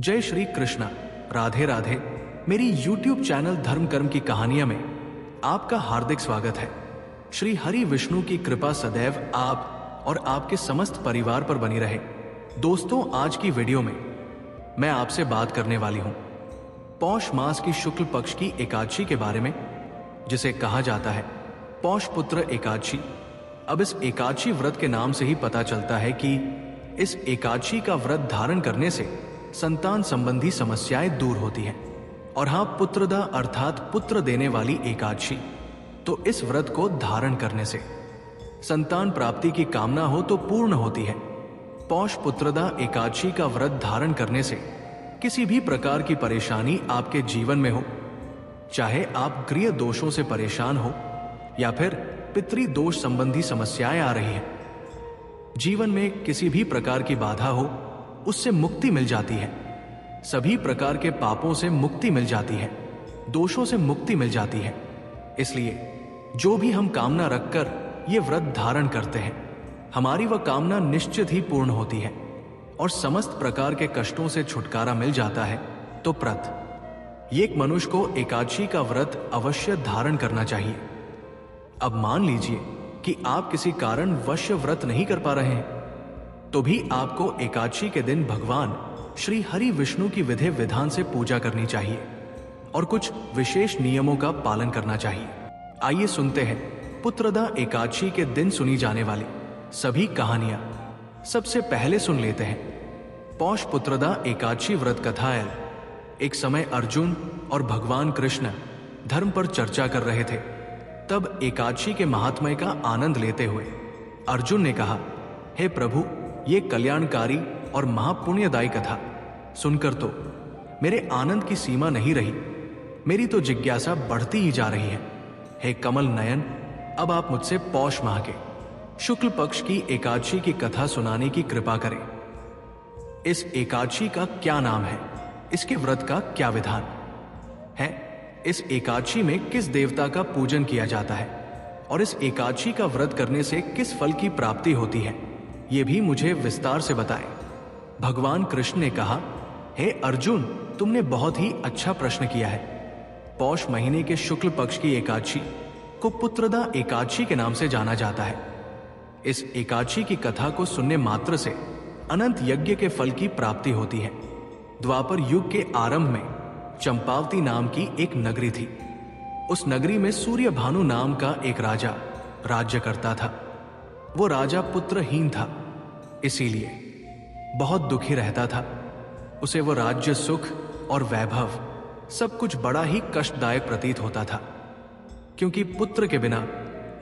जय श्री कृष्णा। राधे राधे। मेरी YouTube channel धर्म कर्म की कहानियां में आपका हार्दिक स्वागत है। श्री हरि विष्णु की कृपा सदैव आप और आपके समस्त परिवार पर बनी रहे। दोस्तों, आज की वीडियो में मैं आपसे बात करने वाली हूं पौष मास की शुक्ल पक्ष की एकादशी के बारे में, जिसे कहा जाता है पौष पुत्र एकादशी। अब इस एकादशी व्रत के नाम से ही पता चलता है कि इस एकादशी का व्रत धारण करने से संतान संबंधी समस्याएं दूर होती हैं। और हाँ, पुत्रदा अर्थात पुत्र देने वाली एकादशी, तो इस व्रत को धारण करने से संतान प्राप्ति की कामना हो तो पूर्ण होती है। पौष पुत्रदा एकादशी का व्रत धारण करने से किसी भी प्रकार की परेशानी आपके जीवन में हो, चाहे आप गृह दोषों से परेशान हो या फिर पितृ दोष संबंधी समस्याएं आ रही हैं, जीवन में किसी भी प्रकार की बाधा हो, उससे मुक्ति मिल जाती है। सभी प्रकार के पापों से मुक्ति मिल जाती है, दोषों से मुक्ति मिल जाती है। इसलिए जो भी हम कामना रखकर ये व्रत धारण करते हैं, हमारी वह कामना निश्चित ही पूर्ण होती है और समस्त प्रकार के कष्टों से छुटकारा मिल जाता है। तो एक मनुष्य को एकादशी का व्रत अवश्य धारण करना चाहिए। अब मान लीजिए कि आप किसी कारण वश व्रत नहीं कर पा रहे हैं, तो भी आपको एकादशी के दिन भगवान श्री हरि विष्णु की विधि विधान से पूजा करनी चाहिए और कुछ विशेष नियमों का पालन करना चाहिए। आइए सुनते हैं पुत्रदा एकादशी के दिन सुनी जाने वाली सभी कहानियां। सबसे पहले सुन लेते हैं पौष पुत्रदा एकादशी व्रत कथा। एक समय अर्जुन और भगवान कृष्ण धर्म पर चर्चा कर रहे थे। तब एकादशी के महात्म्य का आनंद लेते हुए अर्जुन ने कहा, हे प्रभु, ये कल्याणकारी और महापुण्यदायी कथा सुनकर तो मेरे आनंद की सीमा नहीं रही। मेरी तो जिज्ञासा बढ़ती ही जा रही है। हे कमल नयन, अब आप मुझसे पौष माह के शुक्ल पक्ष की एकादशी की कथा सुनाने की कृपा करें। इस एकादशी का क्या नाम है? इसके व्रत का क्या विधान है? इस एकादशी में किस देवता का पूजन किया जाता है और इस एकादशी का व्रत करने से किस फल की प्राप्ति होती है, ये भी मुझे विस्तार से बताएं। भगवान कृष्ण ने कहा, हे अर्जुन, तुमने बहुत ही अच्छा प्रश्न किया है। पौष महीने के शुक्ल पक्ष की एकादशी को पुत्रदा एकादशी के नाम से जाना जाता है। इस एकादशी की कथा को सुनने मात्र से अनंत यज्ञ के फल की प्राप्ति होती है। द्वापर युग के आरंभ में चंपावती नाम की एक नगरी थी। उस नगरी में सूर्य भानु नाम का एक राजा राज्य करता था। वो राजा पुत्रहीन था, इसीलिए बहुत दुखी रहता था। उसे वो राज्य सुख और वैभव सब कुछ बड़ा ही कष्टदायक प्रतीत होता था, क्योंकि पुत्र के बिना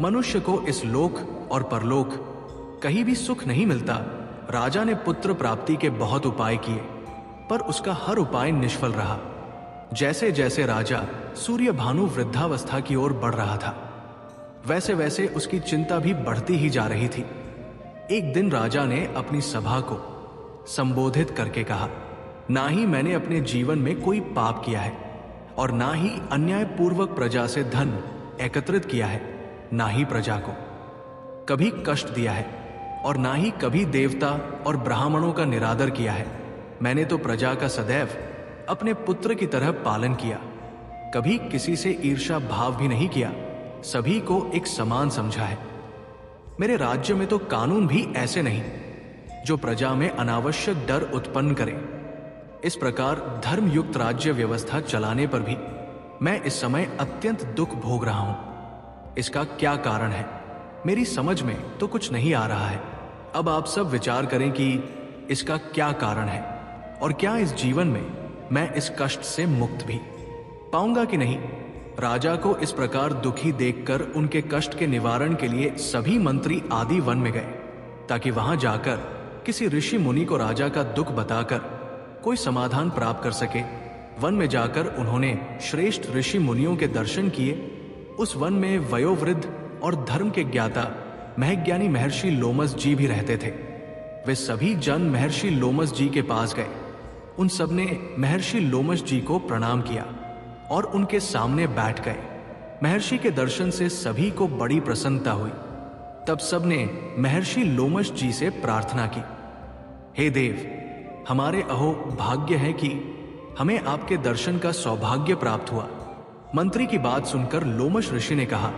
मनुष्य को इस लोक और परलोक कहीं भी सुख नहीं मिलता। राजा ने पुत्र प्राप्ति के बहुत उपाय किए, पर उसका हर उपाय निष्फल रहा। जैसे जैसे राजा सूर्य भानु वृद्धावस्था की ओर बढ़ रहा था, वैसे वैसे उसकी चिंता भी बढ़ती ही जा रही थी। एक दिन राजा ने अपनी सभा को संबोधित करके कहा, ना ही मैंने अपने जीवन में कोई पाप किया है और ना ही अन्यायपूर्वक प्रजा से धन एकत्रित किया है, ना ही प्रजा को कभी कष्ट दिया है और ना ही कभी देवता और ब्राह्मणों का निरादर किया है। मैंने तो प्रजा का सदैव अपने पुत्र की तरह पालन किया, कभी किसी से ईर्ष्या भाव भी नहीं किया, सभी को एक समान समझा है। मेरे राज्य में तो कानून भी ऐसे नहीं जो प्रजा में अनावश्यक डर उत्पन्न करें। इस प्रकार धर्मयुक्त राज्य व्यवस्था चलाने पर भी मैं इस समय अत्यंत दुख भोग रहा हूं। इसका क्या कारण है, मेरी समझ में तो कुछ नहीं आ रहा है। अब आप सब विचार करें कि इसका क्या कारण है और क्या इस जीवन में मैं इस कष्ट से मुक्त भी पाऊंगा कि नहीं। राजा को इस प्रकार दुखी देखकर उनके कष्ट के निवारण के लिए सभी मंत्री आदि वन में गए, ताकि वहां जाकर किसी ऋषि मुनि को राजा का दुख बताकर कोई समाधान प्राप्त कर सके। वन में जाकर उन्होंने श्रेष्ठ ऋषि मुनियों के दर्शन किए। उस वन में वयोवृद्ध और धर्म के ज्ञाता महज्ञानी महर्षि लोमस जी भी रहते थे। वे सभी जन महर्षि लोमस जी के पास गए। उन सब ने महर्षि लोमस जी को प्रणाम किया और उनके सामने बैठ गए। महर्षि के दर्शन से सभी को बड़ी प्रसन्नता हुई। तब सब ने महर्षि लोमस जी से प्रार्थना की, हे देव, हमारे अहो भाग्य है कि हमें आपके दर्शन का सौभाग्य प्राप्त हुआ। मंत्री की बात सुनकर लोमश ऋषि ने कहा,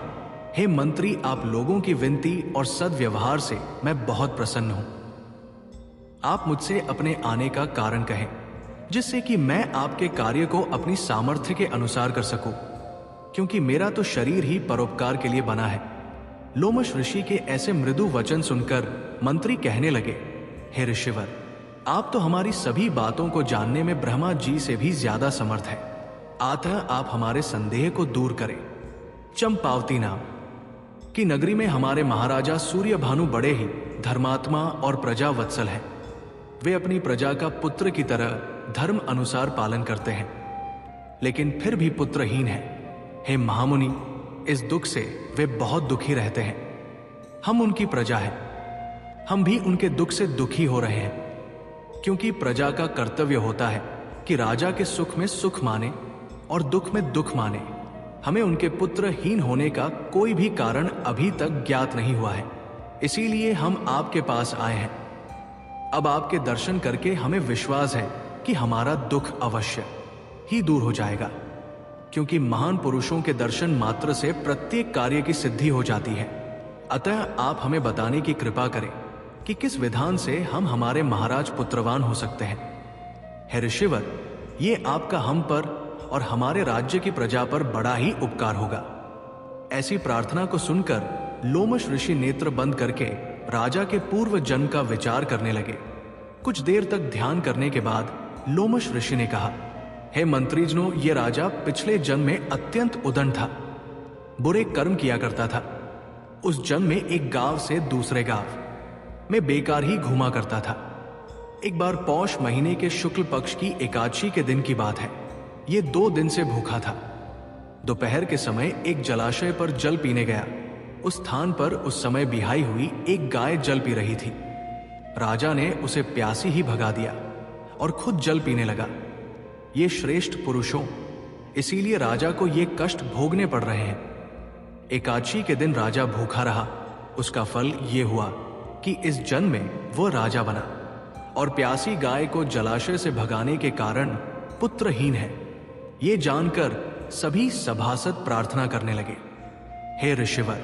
हे मंत्री, आप लोगों की विनती और सद्व्यवहार से मैं बहुत प्रसन्न हूं। आप मुझसे अपने आने का कारण कहें, जिससे कि मैं आपके कार्य को अपनी सामर्थ्य के अनुसार कर सकूं, क्योंकि मेरा तो शरीर ही परोपकार के लिए बना है। लोमश ऋषि के ऐसे मृदु वचन सुनकर मंत्री कहने लगे, हे ऋषिवर, आप तो हमारी सभी बातों को जानने में ब्रह्मा जी से भी ज्यादा समर्थ है। अतः आप हमारे संदेह को दूर करें। चंपावती नाम की नगरी में हमारे महाराजा सूर्यभानु बड़े ही धर्मात्मा और प्रजा वत्सल हैं। वे अपनी प्रजा का पुत्र की तरह धर्म अनुसार पालन करते हैं, लेकिन फिर भी पुत्रहीन हैं। हे महामुनि, इस दुख से वे बहुत दुखी रहते हैं। हम उनकी प्रजा हैं, हम भी उनके दुख से दुखी हो रहे हैं, क्योंकि प्रजा का कर्तव्य होता है कि राजा के सुख में सुख माने और दुख में दुख माने। हमें उनके पुत्रहीन होने का कोई भी कारण अभी तक ज्ञात नहीं हुआ है, इसीलिए हम आपके पास आए हैं। अब आपके दर्शन करके हमें विश्वास है कि हमारा दुख अवश्य ही दूर हो जाएगा, क्योंकि महान पुरुषों के दर्शन मात्र से प्रत्येक कार्य की सिद्धि हो जाती है। अतः आप हमें बताने की कृपा करें कि किस विधान से हम हमारे महाराज पुत्रवान हो सकते हैं। हे ऋषिवर, ये आपका हम पर और हमारे राज्य की प्रजा पर बड़ा ही उपकार होगा। ऐसी प्रार्थना को सुनकर लोमश ऋषि नेत्र बंद करके राजा के पूर्व जन्म का विचार करने लगे। कुछ देर तक ध्यान करने के बाद लोमश ऋषि ने कहा, हे मंत्रीजनों, ये राजा पिछले जन्म में अत्यंत उदंड था, बुरे कर्म किया करता था। उस जन्म में एक गांव से दूसरे गांव में बेकार ही घूमा करता था। एक बार पौष महीने के शुक्ल पक्ष की एकादशी के दिन की बात है। ये 2 दिन से भूखा था। दोपहर के समय एक जलाशय पर जल पीने गया। उस स्थान पर उस समय बिहाई हुई एक गाय जल पी रही थी। राजा ने उसे प्यासी ही भगा दिया और खुद जल पीने लगा। ये श्रेष्ठ पुरुषों, इसीलिए राजा को ये कष्ट भोगने पड़ रहे हैं। एकादशी के दिन राजा भूखा रहा। उसका फल ये हुआ कि इस जन्म में वो राजा बना और प्यासी गाय को जलाशय से भगाने के कारण पुत्रहीन है। ये जानकर सभी सभासद प्रार्थना करने लगे, हे ऋषिवर,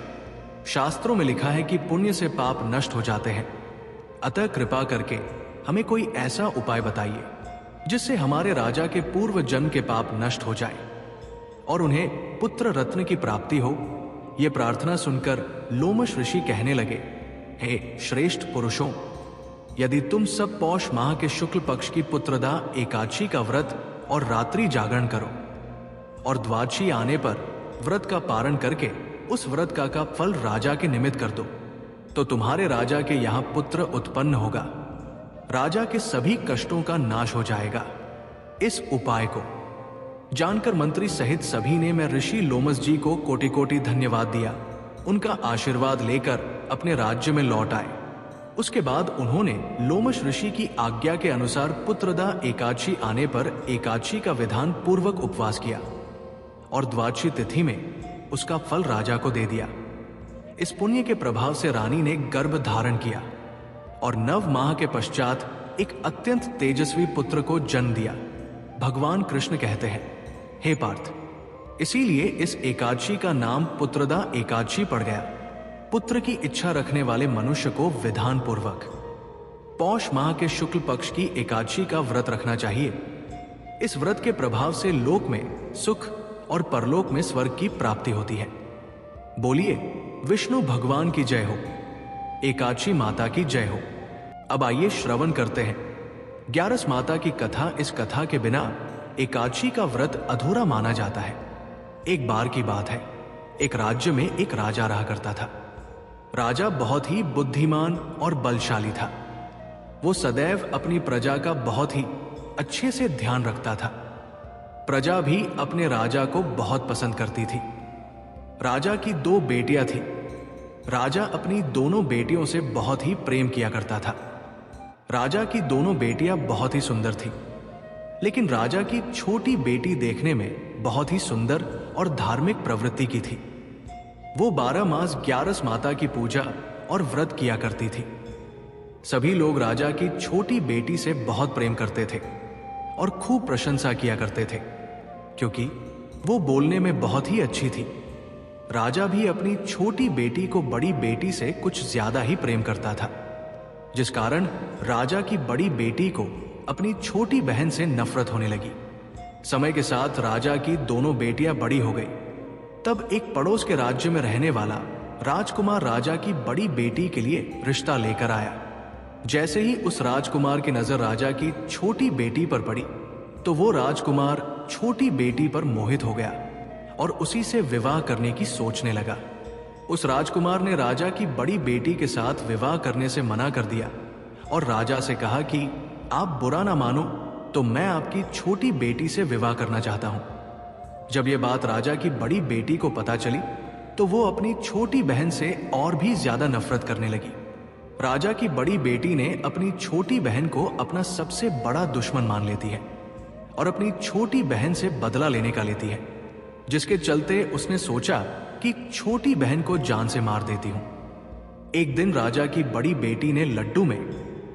शास्त्रों में लिखा है कि पुण्य से पाप नष्ट हो जाते हैं। अतः कृपा करके हमें कोई ऐसा उपाय बताइए जिससे हमारे राजा के पूर्व जन्म के पाप नष्ट हो जाए और उन्हें पुत्र रत्न की प्राप्ति हो। यह प्रार्थना सुनकर लोमश ऋषि कहने लगे, हे श्रेष्ठ पुरुषों, यदि तुम सब पौष माह के शुक्ल पक्ष की पुत्रदा एकादशी का व्रत और रात्रि जागरण करो और द्वादशी आने पर व्रत का पारण करके उस व्रत का फल राजा के निमित्त कर दो, तो तुम्हारे राजा के यहां पुत्र उत्पन्न होगा। राजा के सभी कष्टों का नाश हो जाएगा। इस उपाय को जानकर मंत्री सहित सभी ने मैं ऋषि लोमश जी को कोटि कोटि धन्यवाद दिया। उनका आशीर्वाद लेकर अपने राज्य में लौट आए। उसके बाद उन्होंने लोमश ऋषि की आज्ञा के अनुसार पुत्रदा एकादशी आने पर एकादशी का विधान पूर्वक उपवास किया और द्वादशी तिथि में उसका फल राजा को दे दिया। इस पुण्य के प्रभाव से रानी ने गर्भ धारण किया और 9 माह के पश्चात एक अत्यंत तेजस्वी पुत्र को जन्म दिया। भगवान कृष्ण कहते हैं, हे पार्थ, इसीलिए इस एकादशी का नाम पुत्रदा एकादशी पड़ गया। पुत्र की इच्छा रखने वाले मनुष्य को विधान पूर्वक पौष माह के शुक्ल पक्ष की एकादशी का व्रत रखना चाहिए। इस व्रत के प्रभाव से लोक में सुख और परलोक में स्वर्ग की प्राप्ति होती है। बोलिए विष्णु भगवान की जय हो, एकादशी माता की जय हो। अब आइए श्रवण करते हैं ग्यारस माता की कथा। इस कथा के बिना एकादशी का व्रत अधूरा माना जाता है। एक बार की बात है, एक राज्य में एक राजा रहा करता था। राजा बहुत ही बुद्धिमान और बलशाली था। वो सदैव अपनी प्रजा का बहुत ही अच्छे से ध्यान रखता था। प्रजा भी अपने राजा को बहुत पसंद करती थी। राजा की 2 बेटियां थीं। राजा अपनी दोनों बेटियों से बहुत ही प्रेम किया करता था। राजा की दोनों बेटियां बहुत ही सुंदर थीं, लेकिन राजा की छोटी बेटी देखने में बहुत ही सुंदर और धार्मिक प्रवृत्ति की थी। वो 12 मास ग्यारस माता की पूजा और व्रत किया करती थी। सभी लोग राजा की छोटी बेटी से बहुत प्रेम करते थे और खूब प्रशंसा किया करते थे, क्योंकि वो बोलने में बहुत ही अच्छी थी। राजा भी अपनी छोटी बेटी को बड़ी बेटी से कुछ ज्यादा ही प्रेम करता था, जिस कारण राजा की बड़ी बेटी को अपनी छोटी बहन से नफरत होने लगी। समय के साथ राजा की दोनों बेटियां बड़ी हो गई। तब एक पड़ोस के राज्य में रहने वाला राजकुमार राजा की बड़ी बेटी के लिए रिश्ता लेकर आया। जैसे ही उस राजकुमार की नजर राजा की छोटी बेटी पर पड़ी, तो वो राजकुमार छोटी बेटी पर मोहित हो गया और उसी से विवाह करने की सोचने लगा। उस राजकुमार ने राजा की बड़ी बेटी के साथ विवाह करने से मना कर दिया और राजा से कहा कि आप बुरा ना मानो तो मैं आपकी छोटी बेटी से विवाह करना चाहता हूं। जब यह बात राजा की बड़ी बेटी को पता चली, तो वो अपनी छोटी बहन से और भी ज्यादा नफरत करने लगी। राजा की बड़ी बेटी ने अपनी छोटी बहन को अपना सबसे बड़ा दुश्मन मान लेती है और अपनी छोटी बहन से बदला लेने का लेती है, जिसके चलते उसने सोचा कि छोटी बहन को जान से मार देती हूं। एक दिन राजा की बड़ी बेटी ने लड्डू में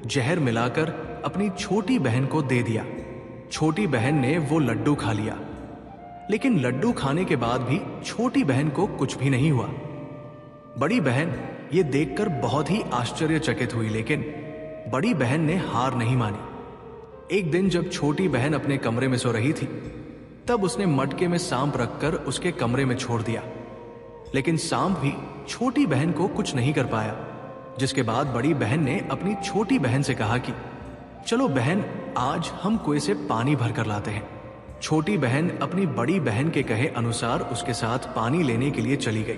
जहर मिलाकर अपनी छोटी बहन को दे दिया। छोटी बहन ने वो लड्डू खा लिया, लेकिन लड्डू खाने के बाद भी छोटी बहन को कुछ भी नहीं हुआ। बड़ी बहन ये देखकर बहुत ही आश्चर्यचकित हुई, लेकिन बड़ी बहन ने हार नहीं मानी। एक दिन जब छोटी बहन अपने कमरे में सो रही थी, तब उसने मटके में सांप रखकर उसके कमरे में छोड़ दिया, लेकिन सांप भी छोटी बहन को कुछ नहीं कर पाया। जिसके बाद बड़ी बहन ने अपनी छोटी बहन से कहा कि चलो बहन, आज हम कुएं से पानी भर कर लाते हैं। छोटी बहन अपनी बड़ी बहन के कहे अनुसार उसके साथ पानी लेने के लिए चली गई।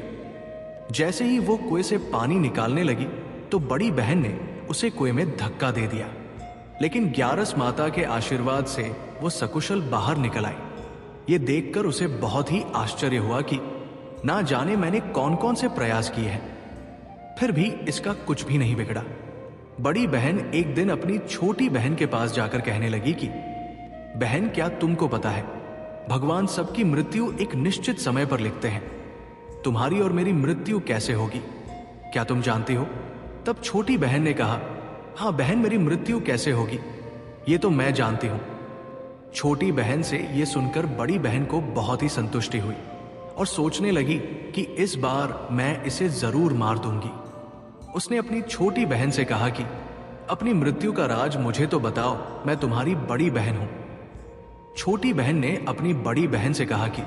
जैसे ही वो कुएं से पानी निकालने लगी, तो बड़ी बहन ने उसे कुएं में धक्का दे दिया, लेकिन ग्यारस माता के आशीर्वाद से वो सकुशल बाहर निकल आई। ये देखकर उसे बहुत ही आश्चर्य हुआ कि ना जाने मैंने कौन कौन से प्रयास किए हैं, फिर भी इसका कुछ भी नहीं बिगड़ा। बड़ी बहन एक दिन अपनी छोटी बहन के पास जाकर कहने लगी कि बहन, क्या तुमको पता है, भगवान सबकी मृत्यु एक निश्चित समय पर लिखते हैं। तुम्हारी और मेरी मृत्यु कैसे होगी, क्या तुम जानती हो? तब छोटी बहन ने कहा, हाँ बहन, मेरी मृत्यु कैसे होगी ये तो मैं जानती हूं। छोटी बहन से यह सुनकर बड़ी बहन को बहुत ही संतुष्टि हुई और सोचने लगी कि इस बार मैं इसे जरूर मार दूंगी। उसने अपनी छोटी बहन से कहा कि अपनी मृत्यु का राज मुझे तो बताओ, मैं तुम्हारी बड़ी बहन हूं। छोटी बहन ने अपनी बड़ी बहन से कहा कि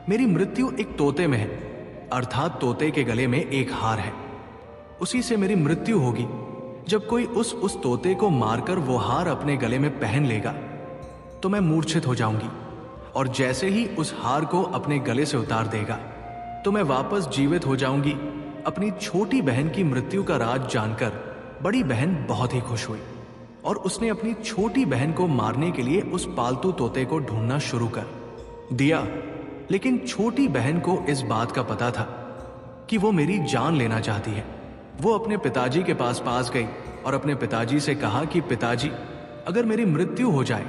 मेरी मृत्यु एक तोते में है, अर्थात तोते के गले में एक हार है। उसी से मेरी मृत्यु होगी। जब कोई उस तोते को मारकर वो हार अपने गले में पहन लेगा, तो मैं मूर्छित हो जाऊंगी, और जैसे ही उस हार को अपने गले से उतार देगा, तो मैं वापस जीवित हो जाऊंगी। अपनी छोटी बहन की मृत्यु का राज जानकर बड़ी बहन बहुत ही खुश हुई और उसने अपनी छोटी बहन को मारने के लिए उस पालतू तोते को ढूंढना शुरू कर दिया। लेकिन छोटी बहन को इस बात का पता था कि वो मेरी जान लेना चाहती है। वो अपने पिताजी के पास गई और अपने पिताजी से कहा कि पिताजी, अगर मेरी मृत्यु हो जाए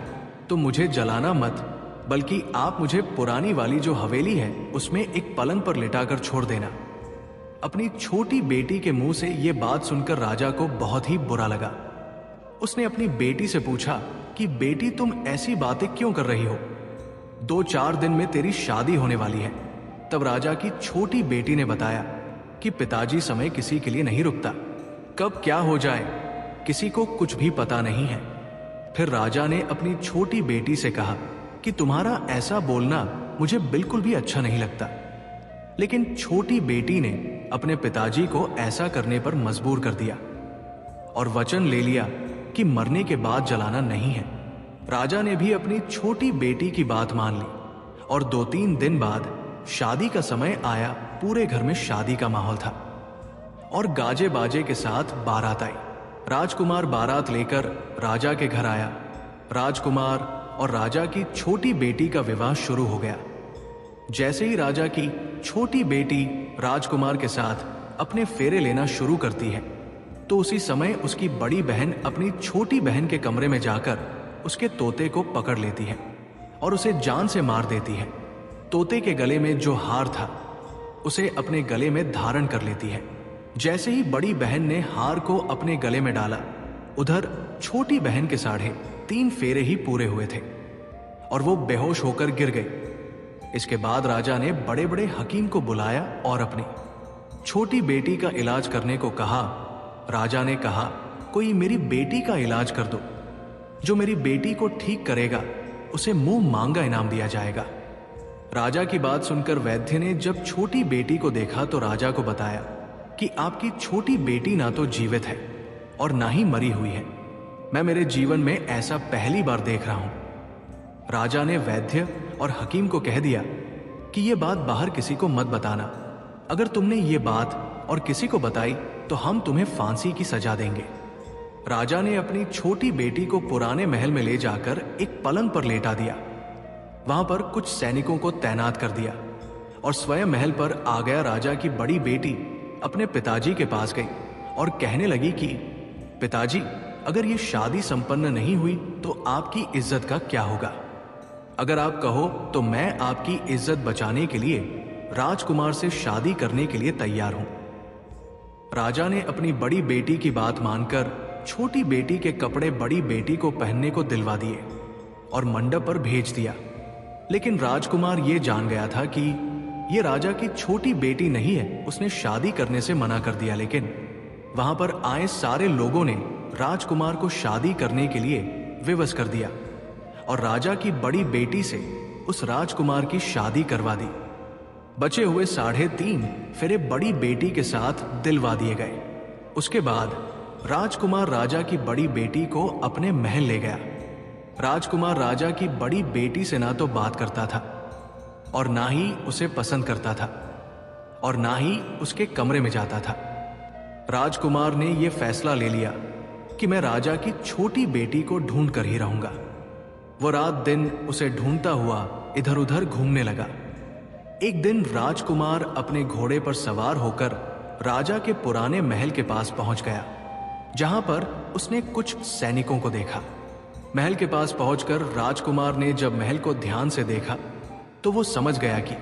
तो मुझे जलाना मत, बल्कि आप मुझे पुरानी वाली जो हवेली है उसमें एक पलंग पर लिटाकर छोड़ देना। अपनी छोटी बेटी के मुंह से यह बात सुनकर राजा को बहुत ही बुरा लगा। उसने अपनी बेटी से पूछा कि बेटी, तुम ऐसी बातें क्यों कर रही हो? 2-4 दिन में तेरी शादी होने वाली है। तब राजा की छोटी बेटी ने बताया कि पिताजी, समय किसी के लिए नहीं रुकता, कब क्या हो जाए किसी को कुछ भी पता नहीं है। फिर राजा ने अपनी छोटी बेटी से कहा कि तुम्हारा ऐसा बोलना मुझे बिल्कुल भी अच्छा नहीं लगता। लेकिन छोटी बेटी ने अपने पिताजी को ऐसा करने पर मजबूर कर दिया और वचन ले लिया कि मरने के बाद जलाना नहीं है। राजा ने भी अपनी छोटी बेटी की बात मान ली और 2-3 दिन बाद शादी का समय आया। पूरे घर में शादी का माहौल था और गाजे बाजे के साथ बारात आई। राजकुमार बारात लेकर राजा के घर आया। राजकुमार और राजा की छोटी बेटी का विवाह शुरू हो गया। जैसे ही राजा की छोटी बेटी राजकुमार के साथ अपने फेरे लेना शुरू करती है, तो उसी समय उसकी बड़ी बहन अपनी छोटी बहन के कमरे में जाकर उसके तोते को पकड़ लेती है और उसे जान से मार देती है। तोते के गले में जो हार था उसे अपने गले में धारण कर लेती है। जैसे ही बड़ी बहन ने हार को अपने गले में डाला, उधर छोटी बहन के 3.5 फेरे ही पूरे हुए थे और वो बेहोश होकर गिर गई। इसके बाद राजा ने बड़े बड़े हकीम को बुलाया और अपनी छोटी बेटी का इलाज करने को कहा। राजा ने कहा, कोई मेरी बेटी का इलाज कर दो। जो मेरी बेटी को ठीक करेगा उसे मुंह मांगा इनाम दिया जाएगा। राजा की बात सुनकर वैद्य ने जब छोटी बेटी को देखा तो राजा को बताया कि आपकी छोटी बेटी ना तो जीवित है और ना ही मरी हुई है। मैं मेरे जीवन में ऐसा पहली बार देख रहा हूं। राजा ने वैद्य और हकीम को कह दिया कि यह बात बाहर किसी को मत बताना। अगर तुमने ये बात और किसी को बताई तो हम तुम्हें फांसी की सजा देंगे। राजा ने अपनी छोटी बेटी को पुराने महल में ले जाकर एक पलंग पर लेटा दिया। वहां पर कुछ सैनिकों को तैनात कर दिया और स्वयं महल पर आ गया। राजा की बड़ी बेटी अपने पिताजी के पास गई और कहने लगी कि पिताजी, अगर ये शादी संपन्न नहीं हुई तो आपकी इज्जत का क्या होगा? अगर आप कहो तो मैं आपकी इज्जत बचाने के लिए राजकुमार से शादी करने के लिए तैयार हूं। राजा ने अपनी बड़ी बेटी की बात मानकर छोटी बेटी के कपड़े बड़ी बेटी को पहनने को दिलवा दिए और मंडप पर भेज दिया। लेकिन राजकुमार ये जान गया था कि ये राजा की छोटी बेटी नहीं है। उसने शादी करने से मना कर दिया। लेकिन वहां पर आए सारे लोगों ने राजकुमार को शादी करने के लिए विवश कर दिया और राजा की बड़ी बेटी से उस राजकुमार की शादी करवा दी। बचे हुए 3.5 फेरे बड़ी बेटी के साथ दिलवा दिए गए। उसके बाद राजकुमार राजा की बड़ी बेटी को अपने महल ले गया। राजकुमार राजा की बड़ी बेटी से ना तो बात करता था और ना ही उसे पसंद करता था और ना ही उसके कमरे में जाता था। राजकुमार ने यह फैसला ले लिया कि मैं राजा की छोटी बेटी को ढूंढ कर ही रहूंगा। वो रात दिन उसे ढूंढता हुआ इधर उधर घूमने लगा। एक दिन राजकुमार अपने घोड़े पर सवार होकर राजा के पुराने महल के पास पहुंच गया, जहां पर उसने कुछ सैनिकों को देखा। महल के पास पहुंचकर राजकुमार ने जब महल को ध्यान से देखा तो वो समझ गया कि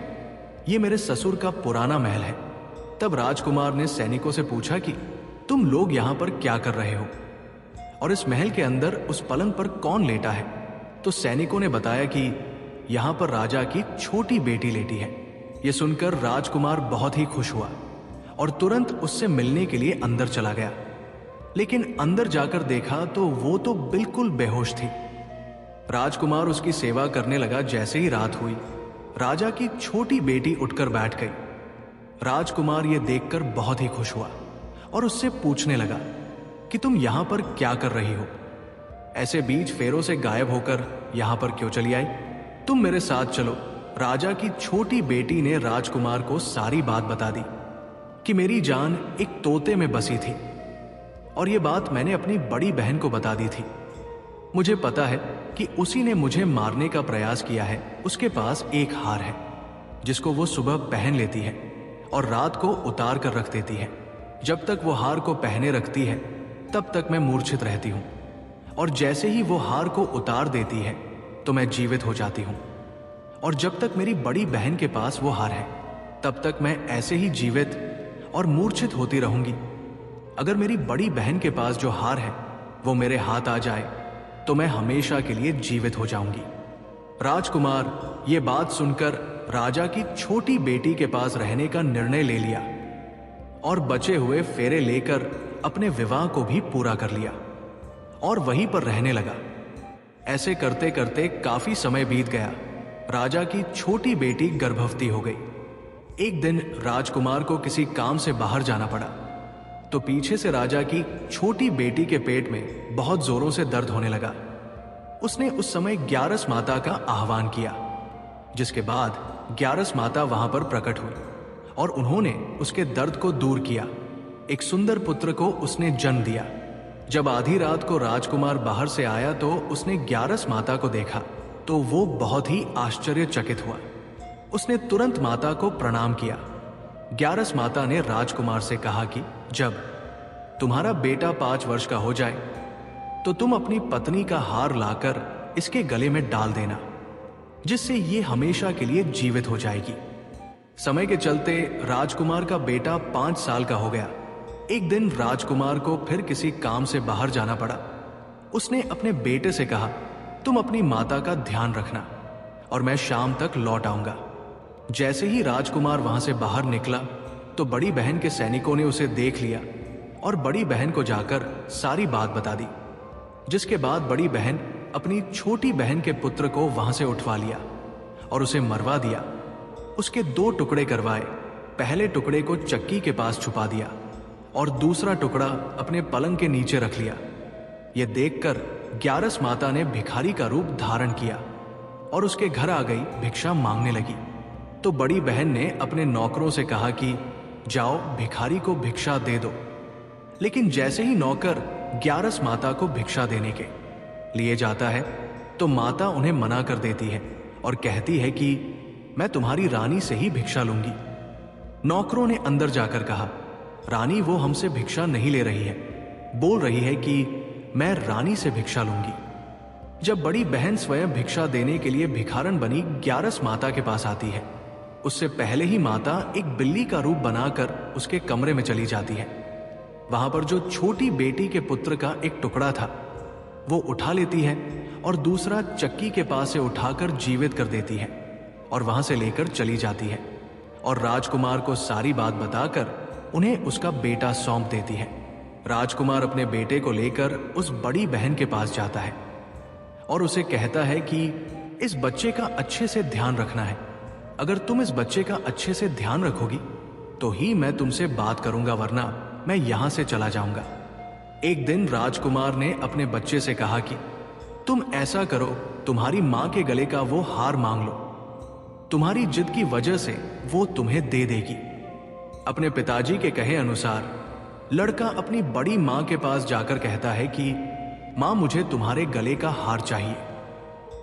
ये मेरे ससुर का पुराना महल है। तब राजकुमार ने सैनिकों से पूछा कि तुम लोग यहां पर क्या कर रहे हो और इस महल के अंदर उस पलंग पर कौन लेटा है? तो सैनिकों ने बताया कि यहां पर राजा की छोटी बेटी लेटी है। यह सुनकर राजकुमार बहुत ही खुश हुआ और तुरंत उससे मिलने के लिए अंदर चला गया। लेकिन अंदर जाकर देखा तो वो तो बिल्कुल बेहोश थी। राजकुमार उसकी सेवा करने लगा। जैसे ही रात हुई, राजा की छोटी बेटी उठकर बैठ गई। राजकुमार ये देखकर बहुत ही खुश हुआ और उससे पूछने लगा कि तुम यहां पर क्या कर रही हो? ऐसे बीच फेरों से गायब होकर यहां पर क्यों चली आई? तुम मेरे साथ चलो। राजा की छोटी बेटी ने राजकुमार को सारी बात बता दी कि मेरी जान एक तोते में बसी थी और ये बात मैंने अपनी बड़ी बहन को बता दी थी। मुझे पता है कि उसी ने मुझे मारने का प्रयास किया है। उसके पास एक हार है जिसको वो सुबह पहन लेती है और रात को उतार कर रख देती है। जब तक वो हार को पहने रखती है तब तक मैं मूर्छित रहती हूँ और जैसे ही वो हार को उतार देती है तो मैं जीवित हो जाती हूँ। और जब तक मेरी बड़ी बहन के पास वो हार है तब तक मैं ऐसे ही जीवित और मूर्छित होती रहूंगी। अगर मेरी बड़ी बहन के पास जो हार है वो मेरे हाथ आ जाए तो मैं हमेशा के लिए जीवित हो जाऊंगी। राजकुमार ये बात सुनकर राजा की छोटी बेटी के पास रहने का निर्णय ले लिया और बचे हुए फेरे लेकर अपने विवाह को भी पूरा कर लिया और वहीं पर रहने लगा। ऐसे करते करते काफी समय बीत गया। राजा की छोटी बेटी गर्भवती हो गई। एक दिन राजकुमार को किसी काम से बाहर जाना पड़ा तो पीछे से राजा की छोटी बेटी के पेट में बहुत जोरों से दर्द होने लगा। उसने उस समय ग्यारस माता का आह्वान किया, जिसके बाद ग्यारस माता वहां पर प्रकट हुई और उन्होंने उसके दर्द को दूर किया। एक सुंदर पुत्र को उसने जन्म दिया। जब आधी रात को राजकुमार बाहर से आया तो उसने ग्यारस माता को देखा तो वो बहुत ही आश्चर्यचकित हुआ। उसने तुरंत माता को प्रणाम किया। ग्यारस माता ने राजकुमार से कहा कि जब तुम्हारा बेटा 5 वर्ष का हो जाए तो तुम अपनी पत्नी का हार लाकर इसके गले में डाल देना, जिससे ये हमेशा के लिए जीवित हो जाएगी। समय के चलते राजकुमार का बेटा 5 साल का हो गया। एक दिन राजकुमार को फिर किसी काम से बाहर जाना पड़ा। उसने अपने बेटे से कहा, तुम अपनी माता का ध्यान रखना और मैं शाम तक लौट आऊंगा। जैसे ही राजकुमार वहां से बाहर निकला तो बड़ी बहन के सैनिकों ने उसे देख लिया और बड़ी बहन को जाकर सारी बात बता दी। जिसके बाद बड़ी बहन अपनी छोटी बहन के पुत्र को वहां से उठवा लिया और उसे मरवा दिया। उसके 2 टुकड़े करवाए। पहले टुकड़े को चक्की के पास छुपा दिया और दूसरा टुकड़ा अपने पलंग के नीचे रख लिया। यह देखकर ग्यारस माता ने भिखारी का रूप धारण किया और उसके घर आ गई भिक्षा मांगने लगी। तो बड़ी बहन ने अपने नौकरों से कहा कि जाओ भिखारी को भिक्षा दे दो। लेकिन जैसे ही नौकर ग्यारस माता को भिक्षा देने के लिए जाता है तो माता उन्हें मना कर देती है और कहती है कि मैं तुम्हारी रानी से ही भिक्षा लूंगी। नौकरों ने अंदर जाकर कहा, रानी वो हमसे भिक्षा नहीं ले रही है, बोल रही है कि मैं रानी से भिक्षा लूंगी। जब बड़ी बहन स्वयं भिक्षा देने के लिए भिखारन बनी ग्यारस माता के पास आती है, उससे पहले ही माता एक बिल्ली का रूप बनाकर उसके कमरे में चली जाती है। वहां पर जो छोटी बेटी के पुत्र का एक टुकड़ा था वो उठा लेती है और दूसरा चक्की के पास से उठाकर जीवित कर देती है और वहां से लेकर चली जाती है और राजकुमार को सारी बात बताकर उन्हें उसका बेटा सौंप देती है। राजकुमार अपने बेटे को लेकर उस बड़ी बहन के पास जाता है और उसे कहता है कि इस बच्चे का अच्छे से ध्यान रखना है। अगर तुम इस बच्चे का अच्छे से ध्यान रखोगी तो ही मैं तुमसे बात करूंगा, वरना मैं यहां से चला जाऊंगा। एक दिन राजकुमार ने अपने बच्चे से कहा कि तुम ऐसा करो, तुम्हारी मां के गले का वो हार मांग लो, तुम्हारी जिद की वजह से वो तुम्हें दे देगी। अपने पिताजी के कहे अनुसार लड़का अपनी बड़ी मां के पास जाकर कहता है कि मां, मुझे तुम्हारे गले का हार चाहिए।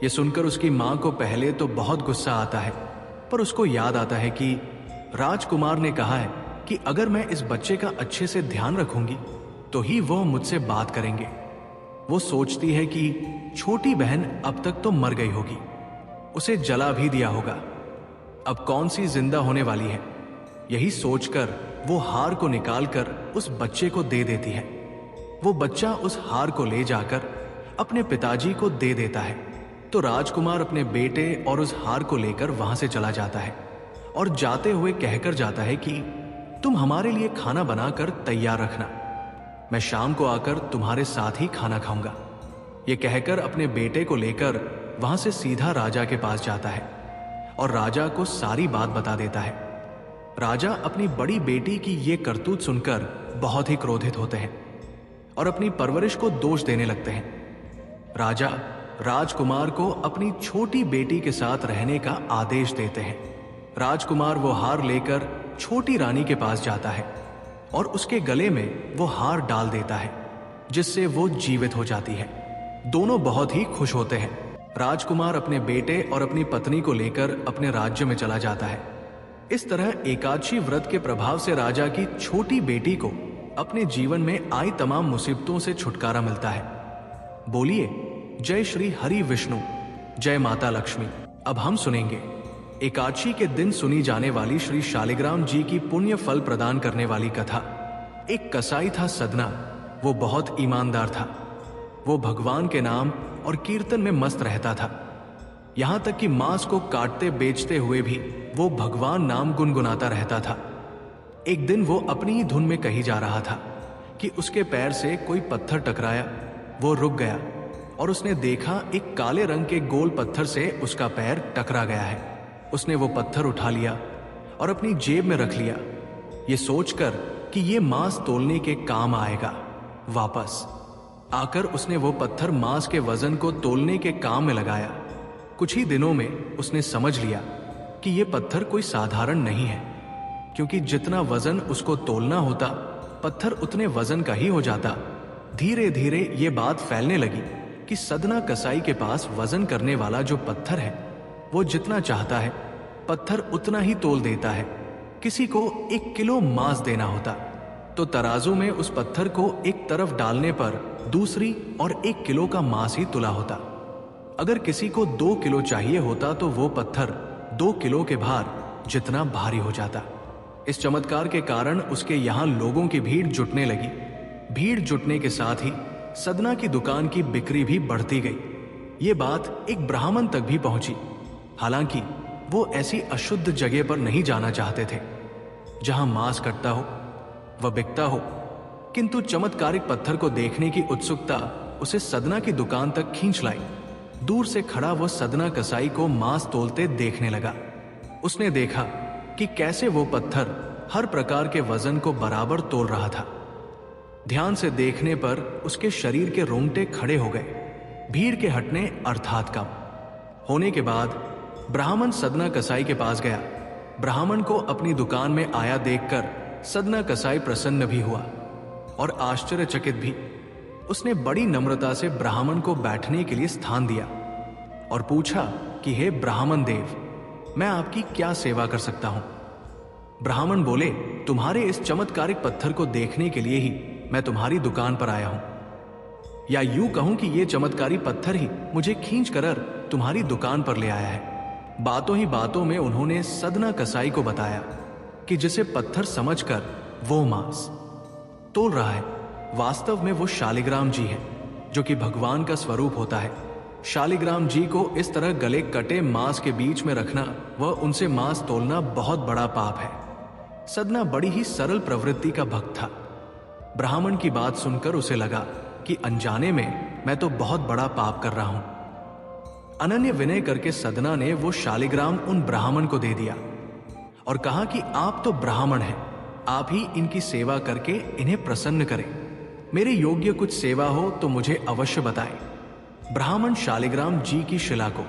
यह सुनकर उसकी मां को पहले तो बहुत गुस्सा आता है, पर उसको याद आता है कि राजकुमार ने कहा है कि अगर मैं इस बच्चे का अच्छे से ध्यान रखूंगी तो ही वह मुझसे बात करेंगे। वो सोचती है कि छोटी बहन अब तक तो मर गई होगी, उसे जला भी दिया होगा, अब कौन सी जिंदा होने वाली है। यही सोचकर वो हार को निकालकर उस बच्चे को दे देती है। वो बच्चा उस हार को ले जाकर अपने पिताजी को दे देता है। तो राजकुमार अपने बेटे और उस हार को लेकर वहां से चला जाता है और जाते हुए कहकर जाता है कि तुम हमारे लिए खाना बनाकर तैयार रखना, मैं शाम को आकर तुम्हारे साथ ही खाना खाऊंगा। ये कहकर अपने बेटे को लेकर वहां से सीधा राजा के पास जाता है और राजा को सारी बात बता देता है। राजा अपनी बड़ी बेटी की ये करतूत सुनकर बहुत ही क्रोधित होते हैं और अपनी परवरिश को दोष देने लगते हैं। राजा राजकुमार को अपनी छोटी बेटी के साथ रहने का आदेश देते हैं। राजकुमार वो हार लेकर छोटी रानी के पास जाता है और उसके गले में वो हार डाल देता है, जिससे वो जीवित हो जाती है। दोनों बहुत ही खुश होते हैं। राजकुमार अपने बेटे और अपनी पत्नी को लेकर अपने राज्य में चला जाता है। इस तरह एकादशी व्रत के प्रभाव से राजा की छोटी बेटी को अपने जीवन में आई तमाम मुसीबतों से छुटकारा मिलता है। बोलिए जय श्री हरि विष्णु, जय माता लक्ष्मी। अब हम सुनेंगे एकादशी के दिन सुनी जाने वाली श्री शालिग्राम जी की पुण्य फल प्रदान करने वाली कथा। एक कसाई था सदना, वो बहुत ईमानदार था। वो भगवान के नाम और कीर्तन में मस्त रहता था, यहां तक कि मांस को काटते बेचते हुए भी वो भगवान नाम गुनगुनाता रहता था। एक दिन वो अपनी ही धुन में कही जा रहा था कि उसके पैर से कोई पत्थर टकराया। वो रुक गया और उसने देखा एक काले रंग के गोल पत्थर से उसका पैर टकरा गया है। उसने वो पत्थर उठा लिया और अपनी जेब में रख लिया, ये सोचकर कि ये मांस तोलने के काम आएगा। वापस आकर उसने वो पत्थर मांस के वजन को तोलने के काम में लगाया। कुछ ही दिनों में उसने समझ लिया कि ये पत्थर कोई साधारण नहीं है, क्योंकि जितना वजन उसको तोलना होता पत्थर उतने वजन का ही हो जाता। धीरे धीरे ये बात फैलने लगी कि सदना कसाई के पास वजन करने वाला जो पत्थर है वो जितना चाहता है पत्थर उतना ही तोल देता है। किसी को 1 किलो मांस देना होता तो तराजू में उस पत्थर को एक तरफ डालने पर दूसरी और 1 किलो का मांस ही तुला होता। अगर किसी को 2 किलो चाहिए होता तो वो पत्थर 2 किलो के भार जितना भारी हो जाता। इस चमत्कार के कारण उसके यहां लोगों की भीड़ जुटने लगी। भीड़ जुटने के साथ ही सदना की दुकान की बिक्री भी बढ़ती गई। ये बात एक ब्राह्मण तक भी पहुंची। हालांकि वो ऐसी अशुद्ध जगह पर नहीं जाना चाहते थे जहां मांस कटता हो व बिकता हो, किंतु चमत्कारिक पत्थर को देखने की उत्सुकता उसे सदना की दुकान तक खींच लाई। दूर से खड़ा वो सदना कसाई को मांस तोलते देखने लगा। उसने देखा कि कैसे वो पत्थर हर प्रकार के वजन को बराबर तोल रहा था। ध्यान से देखने पर उसके शरीर के रोंगटे खड़े हो गए। भीड़ के हटने अर्थात कम होने के बाद ब्राह्मण सदना कसाई के पास गया। ब्राह्मण को अपनी दुकान में आया देखकर सदना कसाई प्रसन्न भी हुआ और आश्चर्यचकित भी। उसने बड़ी नम्रता से ब्राह्मण को बैठने के लिए स्थान दिया और पूछा कि हे ब्राह्मण देव, मैं आपकी क्या सेवा कर सकता हूं? ब्राह्मण बोले, तुम्हारे इस चमत्कारिक पत्थर को देखने के लिए ही मैं तुम्हारी दुकान पर आया हूं, या यूं कहूं कि यह चमत्कारी पत्थर ही मुझे खींच कर तुम्हारी दुकान पर ले आया है। बातों ही बातों में उन्होंने सदना कसाई को बताया कि जिसे पत्थर समझकर वो मांस तोल रहा है, वास्तव में वो शालिग्राम जी है, जो कि भगवान का स्वरूप होता है। शालिग्राम जी को इस तरह गले कटे मांस के बीच में रखना व उनसे मांस तोलना बहुत बड़ा पाप है। सदना बड़ी ही सरल प्रवृत्ति का भक्त था। ब्राह्मण की बात सुनकर उसे लगा कि अनजाने में मैं तो बहुत बड़ा पाप कर रहा हूं। अनन्य विनय करके सदना ने वो शालिग्राम उन ब्राह्मण को दे दिया और कहा कि आप तो ब्राह्मण हैं, आप ही इनकी सेवा करके इन्हें प्रसन्न करें। मेरे योग्य कुछ सेवा हो तो मुझे अवश्य बताएं। ब्राह्मण शालिग्राम जी की शिला को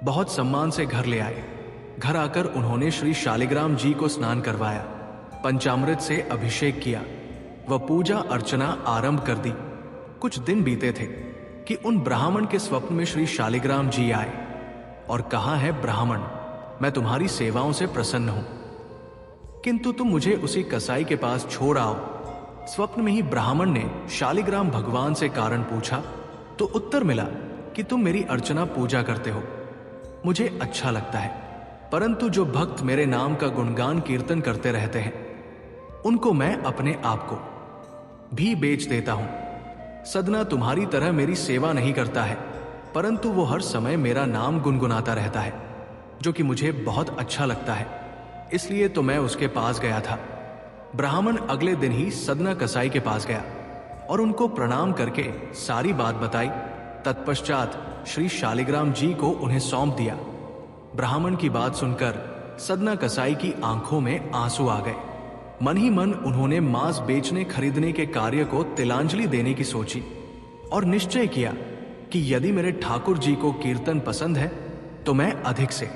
बहुत सम्मान से घर ले आए। घर आकर उन्होंने श्री शालिग्राम जी को स्नान करवाया, पंचामृत से अभिषेक किया व पूजा अर्चना आरंभ कर दी। कुछ दिन बीते थे कि उन ब्राह्मण के स्वप्न में श्री शालिग्राम जी आए और कहा, है ब्राह्मण, मैं तुम्हारी सेवाओं से प्रसन्न हूं, किंतु तुम मुझे उसी कसाई के पास छोड़ आओ। स्वप्न में ही ब्राह्मण ने शालिग्राम भगवान से कारण पूछा तो उत्तर मिला कि तुम मेरी अर्चना पूजा करते हो, मुझे अच्छा लगता है, परंतु जो भक्त मेरे नाम का गुणगान कीर्तन करते रहते हैं उनको मैं अपने आप को भी बेच देता हूं। सदना तुम्हारी तरह मेरी सेवा नहीं करता है, परंतु वो हर समय मेरा नाम गुनगुनाता रहता है, जो कि मुझे बहुत अच्छा लगता है, इसलिए तो मैं उसके पास गया था। ब्राह्मण अगले दिन ही सदना कसाई के पास गया और उनको प्रणाम करके सारी बात बताई। तत्पश्चात श्री शालिग्राम जी को उन्हें सौंप दिया। ब्राह्मण की बात सुनकर सदना कसाई की आंखों में आंसू आ गए। मन ही मन उन्होंने मांस बेचने खरीदने के कार्य को तिलांजलि देने की सोची और निश्चय किया कि यदि मेरे ठाकुर जी को कीर्तन पसंद है तो मैं अधिक से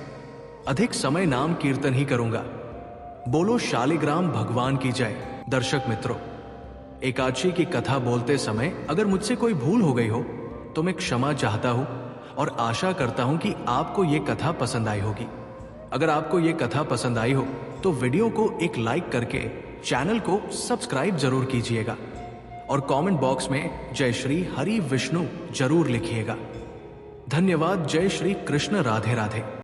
अधिक समय नाम कीर्तन ही करूंगा। बोलो शालिग्राम भगवान की जय। दर्शक मित्रों, एकादशी की कथा बोलते समय अगर मुझसे कोई भूल हो गई हो तो मैं क्षमा चाहता हूं और आशा करता हूं कि आपको यह कथा पसंद आई होगी। अगर आपको यह कथा पसंद आई हो तो वीडियो को एक लाइक करके चैनल को सब्सक्राइब जरूर कीजिएगा और कमेंट बॉक्स में जय श्री हरि विष्णु जरूर लिखिएगा। धन्यवाद। जय श्री कृष्ण। राधे राधे।